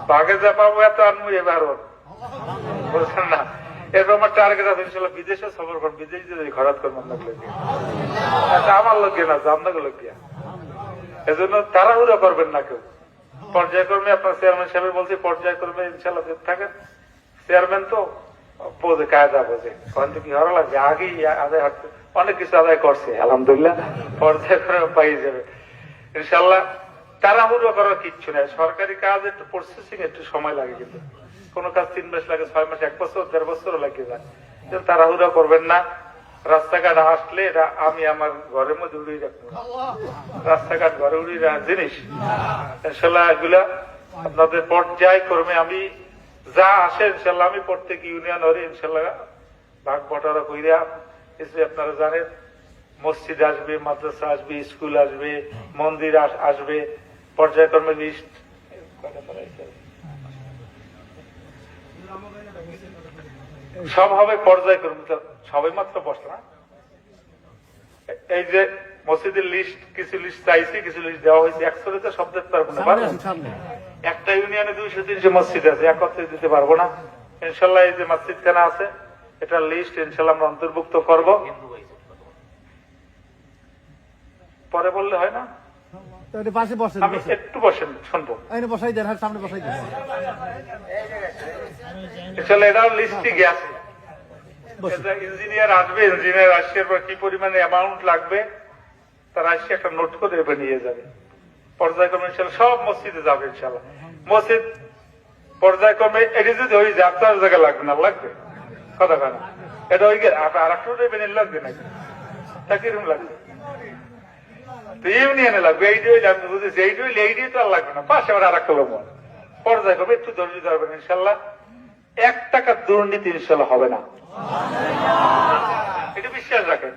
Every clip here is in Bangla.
বাঘে যা পাবো এত আনবো এবার বলছেন না। এরপর আমার টার্গেট আছে ইনশাল্লাহ বিদেশে সফর করবো, বিদেশ যদি খরচ করবো আপনার লোকিয়া, আমার লোকিয়া না আপনাকে লোকিয়া। এজন্য তাড়াহুড়ো করবেন না কেউ। পর্যায়ক্রমে আপনার চেয়ারম্যান সাহেব বলছি পর্যায়ক্রমে ইনশাল্লাহ থাকেন। চেয়ারম্যান তো বোঝে, কায়দা বোঝে, ওখান থেকে হওয়া লাগবে আগেই আদায় হাঁটতে অনেক কিছু আদায় করছে আলহামদুলিল্লাহ, পর্যায়ক্রমে পাই যাবে ইনশাল্লাহ। তাড়াহুড়ো করার কিচ্ছু নেই। সরকারি কাজ একটু প্রসেসিং একটু সময় লাগে, কিন্তু কোন কাজ 3 মাস লাগে, 6 মাস, 1 বছর, 1.5 বছরও লাগিয়ে যায়। তাড়াহুড়ো করবেন না। রাস্তাঘাট আসলে এটা আমি আমার ঘরের মধ্যে উড়িয়ে রাখবো, রাস্তাঘাট ঘরে উড়িয়ে রাখার জিনিস ইনশাল্লাহ। এগুলা আপনাদের পর্যায়ক্রমে আমি যা আসে ইনশাল্লাহ আমি প্রত্যেক ইউনিয়ন হরে ইনশাল্লাহ ভাগ বটারা কইরা, আপনারা জানেন মসজিদ আসবে, মাদ্রাসা আসবে, স্কুল আসবে, মন্দির আসবে, পর্যায়ক্রমে লিস্ট সব হবে পর্যায়ক্রমে। সবাই মাত্র বসে না, এই যে মসজিদের লিস্ট, কিছু লিস্ট চাইছি, কিছু লিস্ট দেওয়া হয়েছে, একসাথে তো সব দিতে পারবো না। একটা ইউনিয়নে 200-300 মসজিদ আছে, একত্রে দিতে পারবো না ইনশাল্লাহ। এই যে মসজিদ খানা আছে এটা লিস্ট ইনশাল্লাহ আমরা অন্তর্ভুক্ত করবো। পরে বললে হয় না, আমি একটু বসেন শুনবো ইনশাল্লাহ। এটাও লিস্টে গেছে, ইঞ্জিনিয়ার আসবে, ইঞ্জিনিয়ার আসছে পর কি পরিমাণে অ্যামাউন্ট লাগবে তারা আসছে একটা নোট করে এবার নিয়ে যাবে। পর্যায়ক্রমে ইনশাল্লাহ সব মসজিদে যাবে ইনশাল্লাহ। মসজিদ পর্যায়ক্রমে এটি যদি হয়ে যায় আপনার জায়গা লাগবে না, লাগবে কথা কেনা এটা হয়ে গেলে আর একটা রেবেনির লাগবে নাকি, তা কিরকম লাগবে? তো ইউনিয়নে লাগবে, এইটি হইলে আমি বুঝেছি, এইটি হইলে এইটি তো আর লাগবে না, পাশে আবার আর একটা লোক পর্যায়ক্রমে একটু ধৈর্য ধরবেন ইনশাল্লাহ। 1 টাকার দুর্নীতি ইনশাল্লাহ হবে না, এটা বিশ্বাস রাখেন।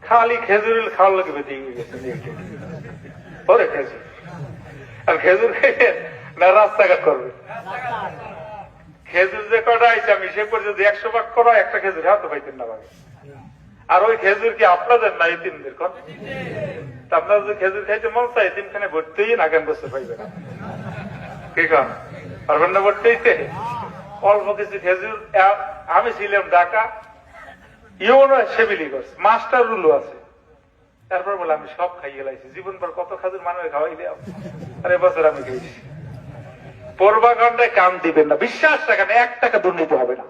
খালি খেজুর খাওয়ার লোক বেঁধে গেছে ওরে খেজুর, আর খেজুর খেয়ে না রাস্তাঘাট করবে। খেজুর যে কটা আইছে আমি সে পর্যন্ত 100 ভাগ করা একটা খেজুর হাতে পাইতেন না ভাবে। আর ওই খেজুর কি আপনাদের না এতিমদের? আপনার যদি খেজুর খাইতে মন চাই এতিমখানে ভর্তিই না, কেন বসতে পাইবে না, কি কন পারবেন না ভর্তিতে? অল্প কিছু খেজুর, আমি ছিলাম ঢাকা ইউনো সেবিলি করছে, মাস্টার রুলও আছে, তারপর বলে আমি সব খাইয়ে লাইছি, জীবন পর কত খাজুর মানুষ খাওয়াইলে, আর এবছর আমি খেয়েছি। পূর্বাখণ্ডে কান দিবেন না, বিশ্বাস রাখেন 1 টাকা দুর্নীতি হবে না।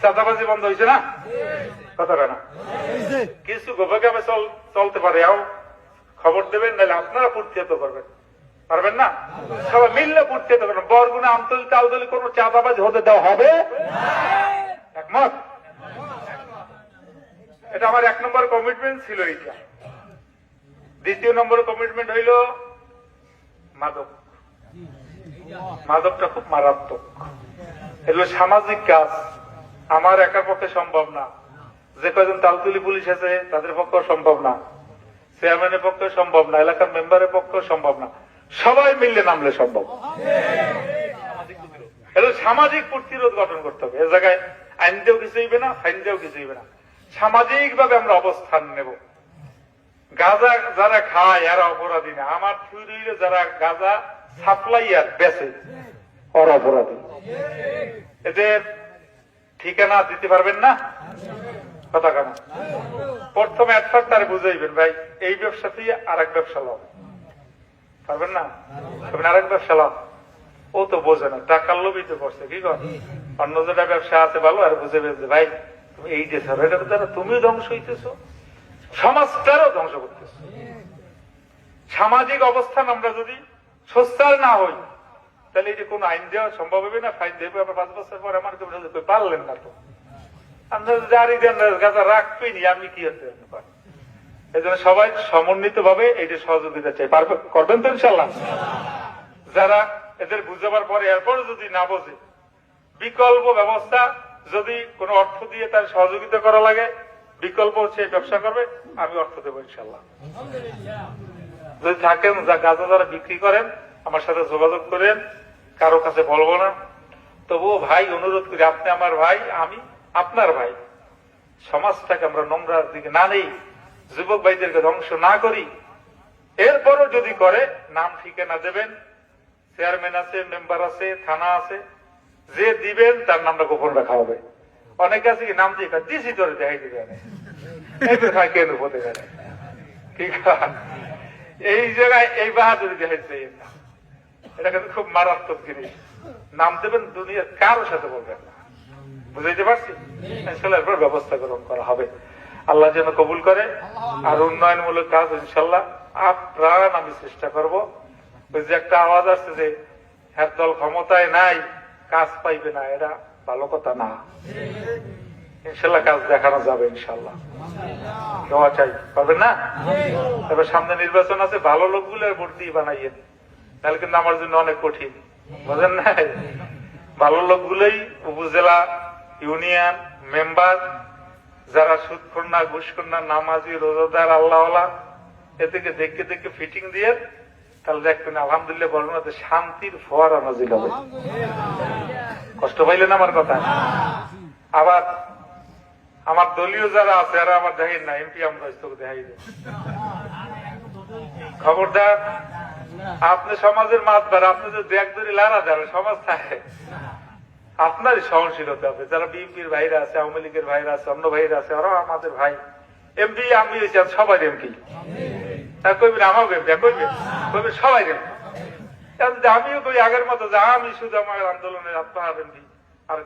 চাঁদাবাজি বন্ধ হয়েছে না, কথাটা না কিছু গোপনে চলতে পারে, খবর দেবেন, নাহলে আপনারা পূর্তিহত করবেন, পারবেন না? সবাই মিললে পূর্তিহত করবেন। বরগুনা, আমতলী, তালতলী কোন চাঁদাবাজি হতে দেওয়া হবে? একমত? এটা আমার 1 নম্বর কমিটমেন্ট ছিল। এইটা 2য় নম্বর কমিটমেন্ট হইল মাদক। মাদকটা খুব মারাত্মক, এগুলো সামাজিক কাজ, আমার একার পক্ষে সম্ভব না। যে কয়জন তালতলী পুলিশ আছে তাদের পক্ষেও সম্ভব না, চেয়ারম্যানের পক্ষে সম্ভব না, এলাকার মেম্বারের পক্ষে সম্ভব না, সবাই মিললে নামলে সম্ভব। এটা সামাজিক প্রতিরোধ গঠন করতে হবে। এ জায়গায় আইন দিয়েও কিছু হইবে না, ফাইন দিয়েও কিছু হইবে না, সামাজিক ভাবে আমরা অবস্থান নেব। গাঁজা যারা খায় এরা অপরাধী না, আমার থিওরিতে যারা গাঁজা সাপ্লাইয়ার বেচে ওরা অপরাধী। এদের ঠিকানা দিতে পারবেন না, কথা কেন? প্রথমে একবার তারা বুঝাইবেন, ভাই এই ব্যবসা থেকে আরেক ব্যবসা লাভ, পারবেন না? আরেক ব্যবসা লাভ, ও তো বোঝে না, টাকার লোভই তো করছে, কি কর অন্য যেটা ব্যবসা আছে ভালো, আর বুঝাবেন যে ভাই তুমি এই যে স্যার এটার দ্বারা তুমিও ধ্বংস হইতেছ, সমাজটারও ধ্বংস করতেছ। সামাজিক অবস্থান আমরা যদি সোচ্চার না হই তাহলে এই যে কোন আইন দেওয়া সম্ভব হবে না, ফাইন দেবে। আবার 5 বছর পর আমার কেউ পারলেন না, তো আমরা জারি দেন গাঁজা রাখবেই নি, আমি কি হতে পারি? এই জন্য সবাই সমন্বিত ভাবে এইটা সহযোগিতা চাই, করবেন তো ইনশাল্লাহ। যারা এদের বুঝাবার পরে এরপর যদি না বোঝে, বিকল্প ব্যবস্থা যদি কোন অর্থ দিয়ে তার সহযোগিতা করা লাগে, বিকল্প হচ্ছে ব্যবসা করবে, আমি অর্থ দেবো ইনশাল্লাহ। যদি থাকেন গাঁজা যারা বিক্রি করেন আমার সাথে যোগাযোগ করেন, কারো কাছে বলবো না, তবুও ভাই অনুরোধ করি, আপনি আমার ভাই, আমি আপনার ভাই, সমাজটাকে আমরা নোংরার দিকে না নেই, যুবক ভাইদেরকে ধ্বংস না করি। এরপরও যদি করে নাম ঠিকানা দেবেন, চেয়ারম্যান আছে, মেম্বার আছে, থানা আছে, যে দিবেন তার নামটা গোপন রাখা হবে। অনেকে আছে কি নাম দিয়ে দিছি তোরে দেখাই দিবে কেন হতে গেলে ঠিক আছে। এই জায়গায় এই বাহাদুরি দেখাইছে, এটা কিন্তু খুব মারাত্মক জিনিস। নাম দেবেন, দুনিয়ার কারোর সাথে বলবেন না, বুঝাইতে পারছি? ইনশাল্লাহ এরপর ব্যবস্থা গ্রহণ করা হবে, আল্লাহ যেন কবুল করে। আর উন্নয়নমূলক কাজ ইনশাল্লাহ আপ্রাণ আমি চেষ্টা করব। ওই যে একটা আওয়াজ আসছে যে হ্যাঁ দল ক্ষমতায় নাই কাজ পাইবে না, এটা ভালো কথা না। ইনশাল্লাহ কাজ দেখানো যাবে ইনশাল্লাহ, দোয়া চাই, পারবেন না? তবে সামনে নির্বাচন আছে, ভালো লোকগুলো ভোট দিয়ে বানাইয়েন, তাহলে কিন্তু আমার জন্য অনেক কঠিন, বুঝেন না? ভালো লোকগুলোই উপজেলা, ইউনিয়ন মেম্বার, যারা সুদখোর না, ঘুষখোর না, নামাজি, রোজাদার, আল্লাহওয়ালা, এদিকে দেখে দেখে ফিটিং দিয়ে, তাহলে দেখবেন আলহামদুলিল্লাহ বলবেন শান্তির ফোয়ারা নাজিল হবে। কষ্ট পাইলেন আমার কথা? আবার আমার দলীয় যারা আছে এরা আমার দেখেন না, এমপি আমরা দেখাই দেন, খবরদার। আপনি সমাজের মাতবার, আপনি যদি একদরি লারা দেন সমাজ থাকে, আপনারই সহনশীলতা হবে। যারা বিএনপির ভাইরা আছে, আওয়ামী লীগের ভাইরা আছে, অন্য ভাইরা আছে, ওরাও আমাদের ভাই। এমপি আমি হয়েছি সবাই এমপি, কইবেন আমাকে এমপি, কইবেন কইবেন সবাই এমপি। আমিও কই আগের মতো যে আমি শুধু আমার আন্দোলনের আত্মহার এমপি, আর